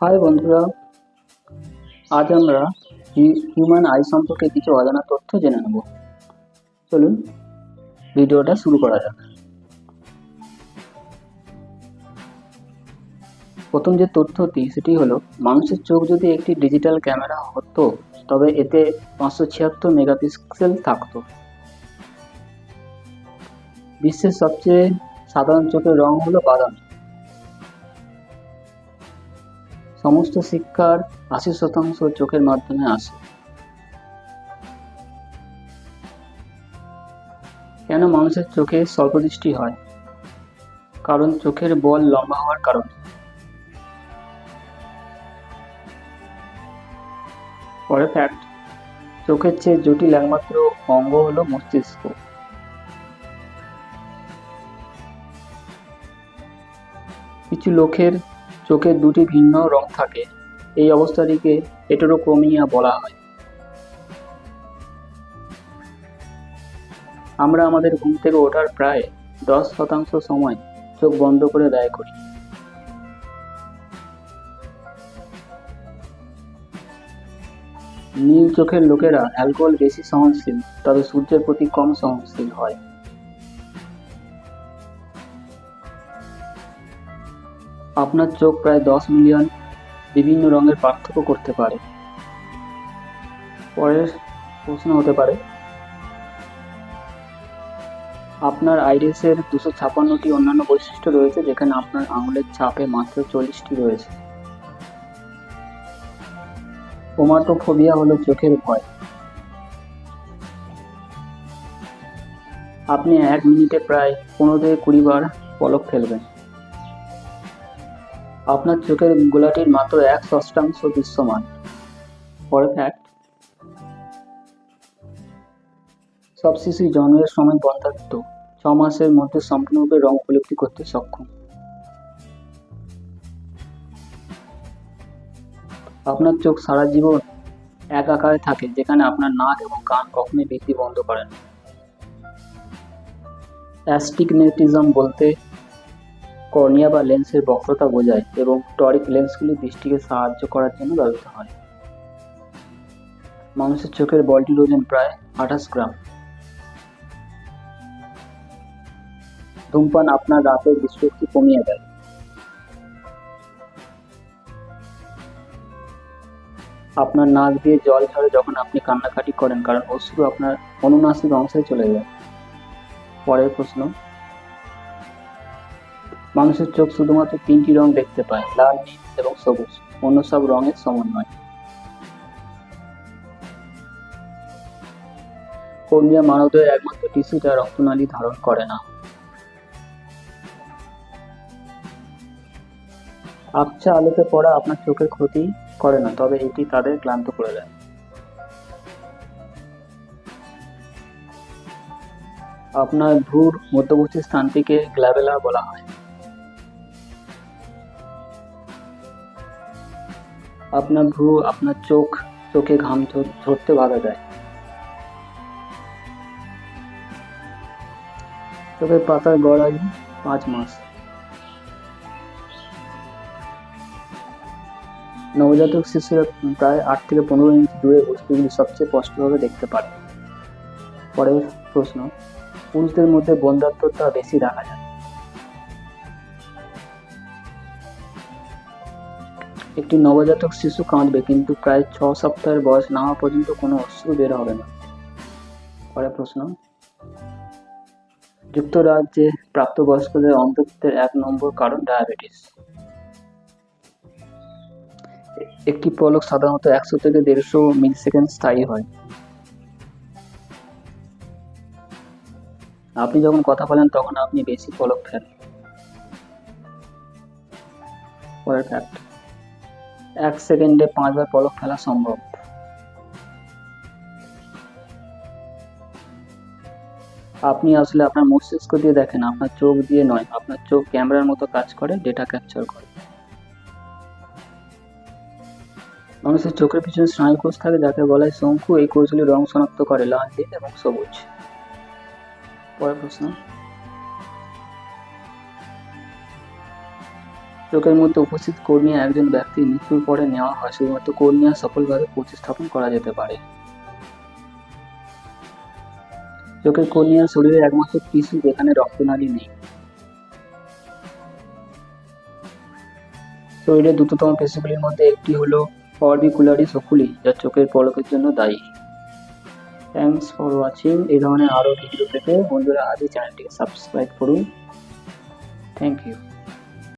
High বন্ধুরা, আজ আমরা হিউম্যান আই সম্পর্কে কিছু অজানা তথ্য জেনে নেব। চলুন ভিডিওটা শুরু করা যাক। প্রথম যে তথ্যটি সেটি হলো, মানুষের চোখ যদি একটি ডিজিটাল ক্যামেরা হতো তবে এতে 576 মেগাপিক্সেল থাকতো। বিশ্বের সবচেয়ে সাধারণ চোখের রং হলো বাদামি। সমস্ত শিক্ষার 80% চোখের মাধ্যমে আসে। কেন মানুষের চোখে স্বল্পদৃষ্টি হয়? কারণ চোখের বল লম্বা হওয়ার কারণে। পরের ফ্যাক্ট, চোখের চেয়ে জটিল একমাত্র অঙ্গ হলো মস্তিষ্ক। কিছু লোকের চোখে দুটি ভিন্ন রং থাকে, এই অবস্থাটিকে হেটেরোক্রোমিয়া বলা হয়। আমরা আমাদের ঘুম থেকে ওঠার প্রায় 10% সময় চোখ বন্ধ করে ব্যয় করি। নীল চোখের লোকেরা অ্যালকোহল বেশি সহনশীল, তবে সূর্যের প্রতি কম সহনশীল হয়। আপনার চোখ প্রায় 10 মিলিয়ন বিভিন্ন রঙের পার্থক্য করতে পারে। পরের প্রশ্ন হতে পারে, আপনার আইরিসের 256টি অন্যান্য বৈশিষ্ট্য রয়েছে, যেখানে আপনার আঙুলের ছাপে মাত্র 40টি রয়েছে। ওমাটোফোবিয়া হলো চোখের ভয়। আপনি 1 মিনিটে প্রায় 15 থেকে 20 বার পলক ফেলবেন। আপনার চোখের গোলাটির মাত্র 1/6 দৃশ্যমান। পরের ফ্যাক্ট, সব শিশুই জন্মের সময় বন্ধ্যাত্ব 6 মাসের মধ্যে সম্পূর্ণরূপে রং উপলব্ধি করতে সক্ষম। আপনার চোখ সারা জীবন এক আকারে থাকে, যেখানে আপনার নাক এবং কান কখনোই বৃদ্ধি বন্ধ করে না। অ্যাস্টিগমেটিজম বলতে কর্নিয়া বা লেন্সের বক্রতা বোঝায় এবং টরিক লেন্সগুলি দৃষ্টিকে সাহায্য করার জন্য ব্যবহৃত হয়। মানুষের চোখের বলটির ওজন প্রায় 28 গ্রাম। ধূমপান আপনার রাতের দৃষ্টিশক্তি কমিয়ে দেয়। আপনার নাক দিয়ে জল ঝরে যখন আপনি কান্নাকাটি করেন, কারণ অশ্রু আপনার অনুনাসিক অংশে চলে যায়। পরের প্রশ্ন, মানুষের চোখ শুধুমাত্র 3টি রং দেখতে পায়, লাল, নীল এবং সবুজ, অন্য সব রঙের সমন্বয়। কর্নিয়া মানবদেহের একমাত্র টিস্যু যা রক্তনালী ধারণ করে না। আবছা আলোতে পড়া আপনার চোখের ক্ষতি করে না, তবে এটি তাদের ক্লান্ত করে দেয়। আপনার ভ্রুর মধ্যবর্তী স্থানটিকে গ্ল্যাবেলা বলা হয়। আপনার ভ্রু আপনার চোখে ঘাম ঝরতে বাধা দেয়। চোখের পাতার গড় আয়ু 5 মাস। নবজাতক শিশুরা প্রায় 8 থেকে 15 ইঞ্চি দূরে বস্তুগুলি সবচেয়ে স্পষ্টভাবে দেখতে পারে। পরের প্রশ্ন, পুরুষদের মধ্যে বন্ধ্যাত্বতা বেশি দেখা যায়। একটি নবজাতক শিশু কাঁদবে, কিন্তু প্রায় 6 সপ্তাহের বয়স না হওয়া পর্যন্ত কোনো অশ্রু বের হবে না। পরের প্রশ্ন, যুক্তরাজ্যে প্রাপ্তবয়স্কদের অন্ধত্বের 1 নম্বর কারণ ডায়াবেটিস। একটি পলক সাধারণত 100 থেকে 150 মিলিসেকেন্ড স্থায়ী হয়। আপনি যখন কথা বলেন তখন আপনি বেশি পলক ফেলেন। পরের ফ্যাক্ট, 1 সেকেন্ডে 5 বার পলক ফেলা সম্ভব। আপনি আসলে আপনার মস্তিষ্ক দিয়ে দেখেন, আপনার চোখ দিয়ে নয়। আপনার চোখ ক্যামেরার মতো কাজ করে, ডেটা ক্যাপচার করে। মানুষের চোখের পিছনে স্নায়ুকোষ থাকে, যাকে বলা হয় শঙ্কু। এই কোষগুলি রং শনাক্ত করে লাল, নীল এবং সবুজ। পরের প্রশ্ন, চোখের মধ্যে উপস্থিত কর্নিয়া একজন ব্যক্তির মৃত্যুর পরে নেওয়া হয় শুধুমাত্র কর্নিয়া সফলভাবে প্রতিস্থাপন করা যেতে পারে। চোখের কর্নিয়া শরীরের একমাত্র টিস্যু যেখানে রক্তনালী নেই। শরীরের দ্রুততম পেশিগুলির মধ্যে একটি হল অরবিকুলারিস ওকুলি, যা চোখের পলকের জন্য দায়ী। Thanks for watching. এই ধরনের আরও ভিডিও পেতে বন্ধুরা আজই চ্যানেলটিকে সাবস্ক্রাইব করুন। Thank you.